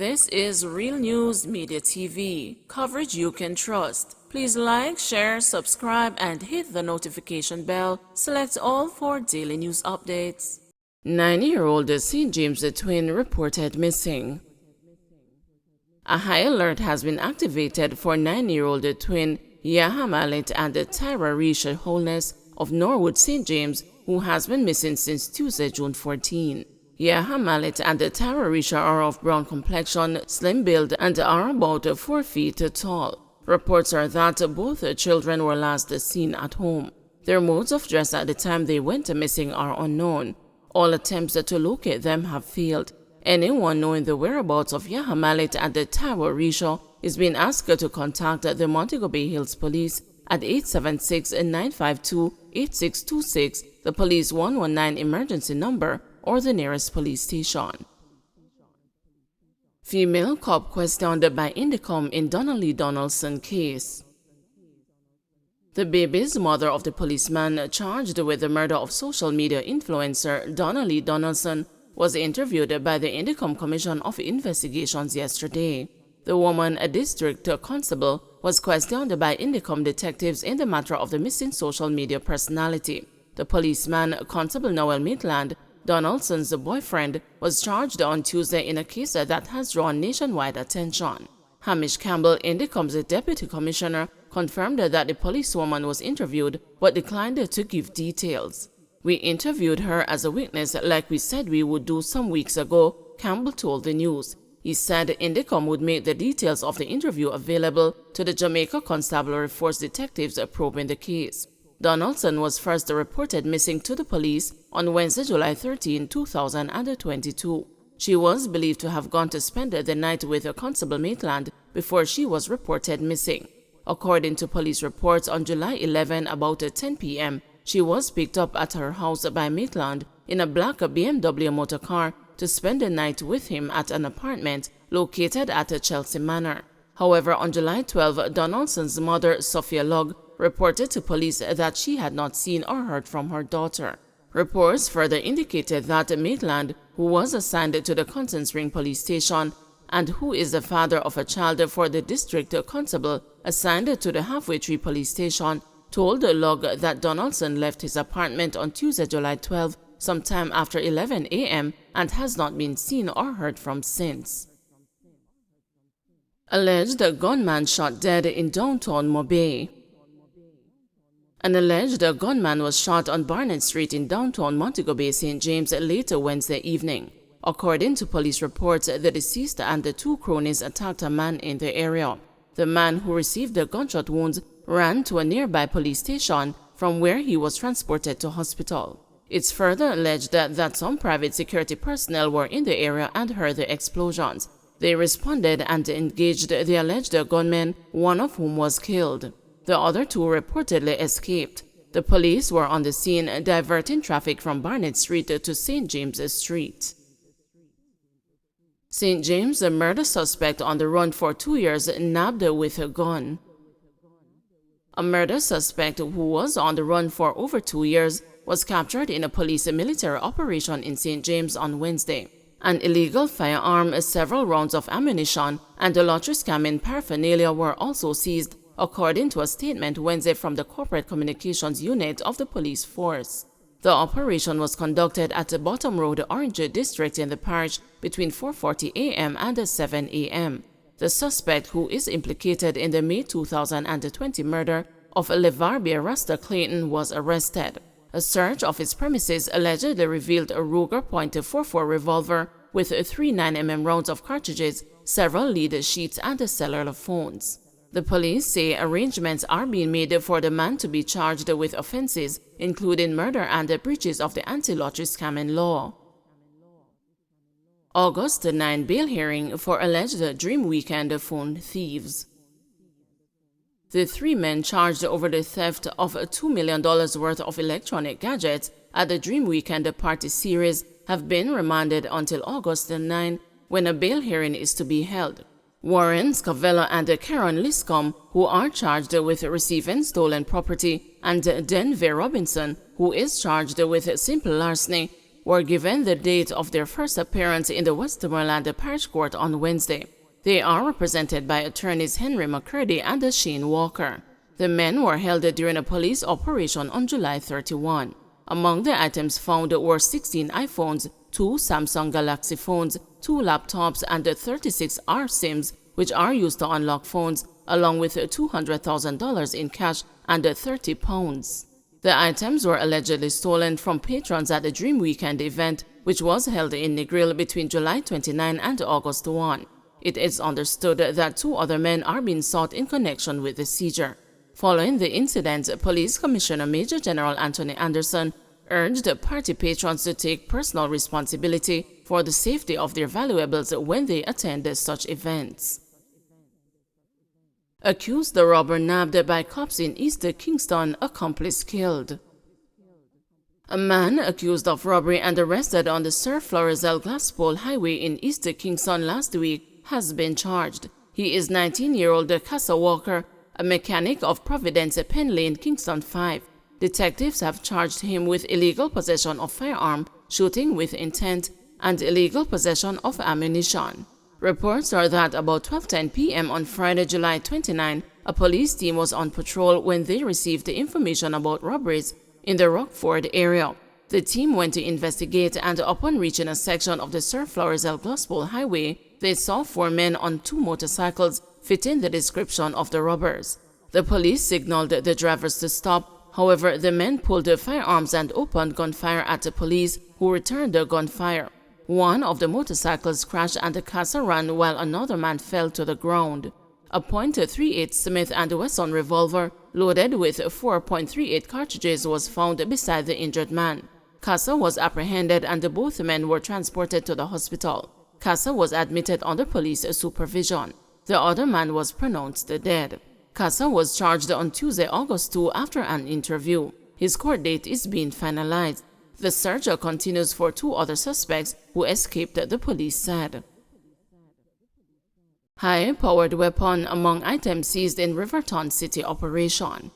This is Real News Media TV, coverage you can trust. Please like, share, subscribe, and hit the notification bell. Select all for daily news updates. 9-year-old St. James twin reported missing. A high alert has been activated for 9-year-old twin Nineyearold and Tyra Risha Holness of Norwood St. James, who has been missing since Tuesday, June 14. Nineyearold and Tyra Risha are of brown complexion, slim build, and are about 4 feet tall. Reports are that both children were last seen at home. Their modes of dress at the time they went missing are unknown. All attempts to locate them have failed. Anyone knowing the whereabouts of Nineyearold and Tyra Risha is being asked to contact the Montego Bay Hills Police at 876-952-8626, the police 119 emergency number, or the nearest police station. Female cop questioned by Indicom in Donnelly Donaldson case. The baby's mother of the policeman charged with the murder of social media influencer Donnelly Donaldson was interviewed by the Indicom Commission of Investigations yesterday. The woman, a district constable, was questioned by Indicom detectives in the matter of the missing social media personality. The policeman, Constable Noel Maitland, Donaldson's boyfriend, was charged on Tuesday in a case that has drawn nationwide attention. Hamish Campbell, Indicom's deputy commissioner, confirmed that the policewoman was interviewed but declined to give details. "We interviewed her as a witness like we said we would do some weeks ago," Campbell told the news. He said Indicom would make the details of the interview available to the Jamaica Constabulary Force detectives probing the case. Donaldson was first reported missing to the police on Wednesday, July 13, 2022. She was believed to have gone to spend the night with Constable Maitland before she was reported missing. According to police reports, on July 11 about 10 p.m., she was picked up at her house by Maitland in a black BMW motor car to spend the night with him at an apartment located at Chelsea Manor. However, on July 12, Donaldson's mother, Sophia Logg, reported to police that she had not seen or heard from her daughter. Reports further indicated that Maitland, who was assigned to the Constant Spring police station and who is the father of a child for the district constable assigned to the Halfway Tree police station, told Logg that Donaldson left his apartment on Tuesday, July 12, sometime after 11 a.m. and has not been seen or heard from since. Alleged gunman shot dead in downtown Mobay. An alleged gunman was shot on Barnett Street in downtown Montego Bay, St. James, late Wednesday evening. According to police reports, the deceased and the 2 cronies attacked a man in the area. The man, who received the gunshot wounds, ran to a nearby police station from where he was transported to hospital. It's further alleged that some private security personnel were in the area and heard the explosions. They responded and engaged the alleged gunmen, one of whom was killed. The other 2 reportedly escaped. The police were on the scene, diverting traffic from Barnett Street to St. James Street. St. James, a murder suspect on the run for 2 years, nabbed with a gun. A murder suspect who was on the run for over 2 years was captured in a police military operation in St. James on Wednesday. An illegal firearm, several rounds of ammunition, and a lottery scamming paraphernalia were also seized, according to a statement Wednesday from the Corporate Communications Unit of the police force. The operation was conducted at the Bottom Road Orange District in the parish between 4:40 a.m. and 7 a.m. The suspect, who is implicated in the May 2020 murder of LeVarbia Rasta Clayton, was arrested. A search of his premises allegedly revealed a Ruger .44 revolver with 3 9mm rounds of cartridges, several lead sheets, and cellular phones. The police say arrangements are being made for the man to be charged with offenses, including murder and breaches of the anti-lottery scamming law. August 9 bail hearing for alleged Dream Weekend phone thieves. The 3 men charged over the theft of $2 million worth of electronic gadgets at the Dream Weekend party series have been remanded until August 9, when a bail hearing is to be held. Warren Scavella and Karen Liscombe, who are charged with receiving stolen property, and Denver Robinson, who is charged with simple larceny, were given the date of their first appearance in the Westmoreland Parish Court on Wednesday. They are represented by attorneys Henry McCurdy and Shane Walker. The men were held during a police operation on July 31. Among the items found were 16 iPhones, 2 Samsung Galaxy phones, 2 laptops, and 36 RSIMs, which are used to unlock phones, along with $200,000 in cash and 30 pounds. The items were allegedly stolen from patrons at the Dream Weekend event, which was held in Negril between July 29 and August 1. It is understood that 2 other men are being sought in connection with the seizure. Following the incident, Police Commissioner Major General Anthony Anderson urged party patrons to take personal responsibility for the safety of their valuables when they attend such events. Accused the robber nabbed by cops in East Kingston, accomplice killed. A man accused of robbery and arrested on the Sir Florizel Glaspole Highway in East Kingston last week has been charged. He is 19-year-old Casa Walker, a mechanic of Providence Pen Lane, Kingston 5. Detectives have charged him with illegal possession of firearm, shooting with intent, and illegal possession of ammunition. Reports are that about 12:10 p.m. on Friday, July 29, a police team was on patrol when they received the information about robberies in the Rockford area. The team went to investigate, and upon reaching a section of the Sir Florizel Glaspole Highway, they saw 4 men on 2 motorcycles fitting the description of the robbers. The police signaled the drivers to stop. However, the men pulled their firearms and opened gunfire at the police, who returned the gunfire. One of the motorcycles crashed and the Casa ran while another man fell to the ground. A .38 Smith & Wesson revolver loaded with 4.38 cartridges was found beside the injured man. Casa was apprehended and both men were transported to the hospital. Casa was admitted under police supervision. The other man was pronounced dead. Casa was charged on Tuesday, August 2 after an interview. His court date is being finalized. The search continues for 2 other suspects who escaped, the police said. High-powered weapon among items seized in Riverton City operation.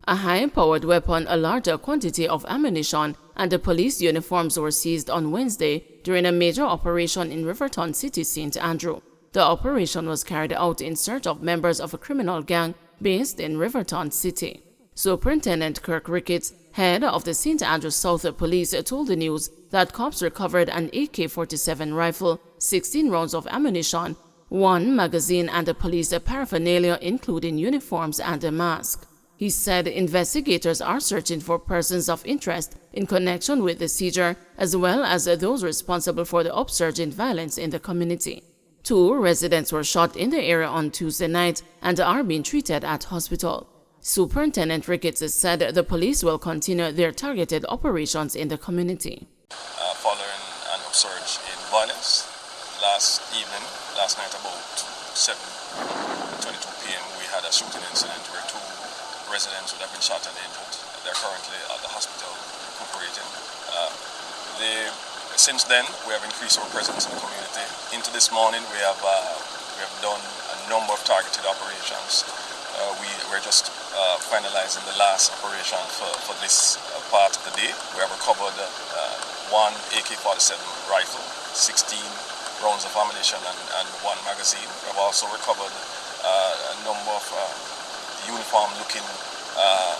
A high-powered weapon, a larger quantity of ammunition, and the police uniforms were seized on Wednesday during a major operation in Riverton City, St. Andrew. The operation was carried out in search of members of a criminal gang based in Riverton City. Superintendent Kirk Ricketts, head of the St. Andrew South Police, told the news that cops recovered an AK-47 rifle, 16 rounds of ammunition, 1 magazine, and a police paraphernalia including uniforms and a mask. He said investigators are searching for persons of interest in connection with the seizure, as well as those responsible for the upsurge in violence in the community. 2 residents were shot in the area on Tuesday night and are being treated at hospital. Superintendent Ricketts said the police will continue their targeted operations in the community. Following an upsurge in violence, last night about 7:22 p.m. we had a shooting incident where 2 residents would have been shot and injured. They're currently at the hospital recuperating. Since then, we have increased our presence in the community. Into this morning, we have done a number of targeted operations. We're just finalizing the last operation for this part of the day. We have recovered 1 AK-47 rifle, 16 rounds of ammunition, and 1 magazine. We have also recovered a number of uniform-looking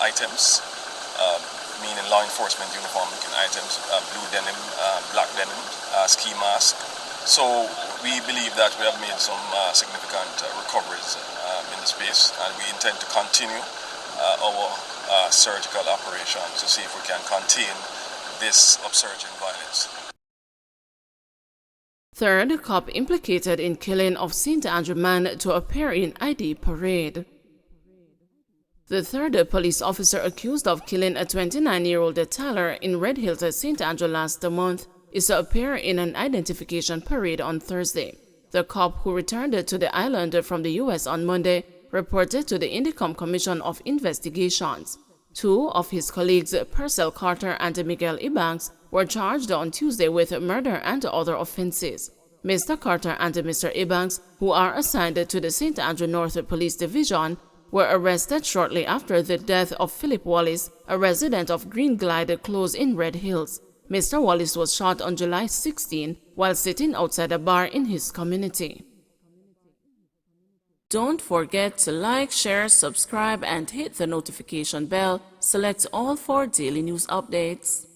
items, meaning law enforcement uniform-looking items, blue denim, black denim, ski mask. So we believe that we have made some significant recoveries in the space, and we intend to continue our surgical operations to see if we can contain this upsurge in violence. 3rd cop implicated in killing of St. Andrew man to appear in ID parade. The 3rd police officer accused of killing a 29-year-old Tyler in Red Hills, St. Andrew last month is to appear in an identification parade on Thursday. The cop, who returned to the island from the U.S. on Monday, reported to the Indicom Commission of Investigations. 2 of his colleagues, Purcell Carter and Miguel Ebanks, were charged on Tuesday with murder and other offenses. Mr. Carter and Mr. Ebanks, who are assigned to the St. Andrew North Police Division, were arrested shortly after the death of Philip Wallace, a resident of Green Glide Close in Red Hills. Mr. Wallace was shot on July 16 while sitting outside a bar in his community. Don't forget to like, share, subscribe, and hit the notification bell. Select all for daily news updates.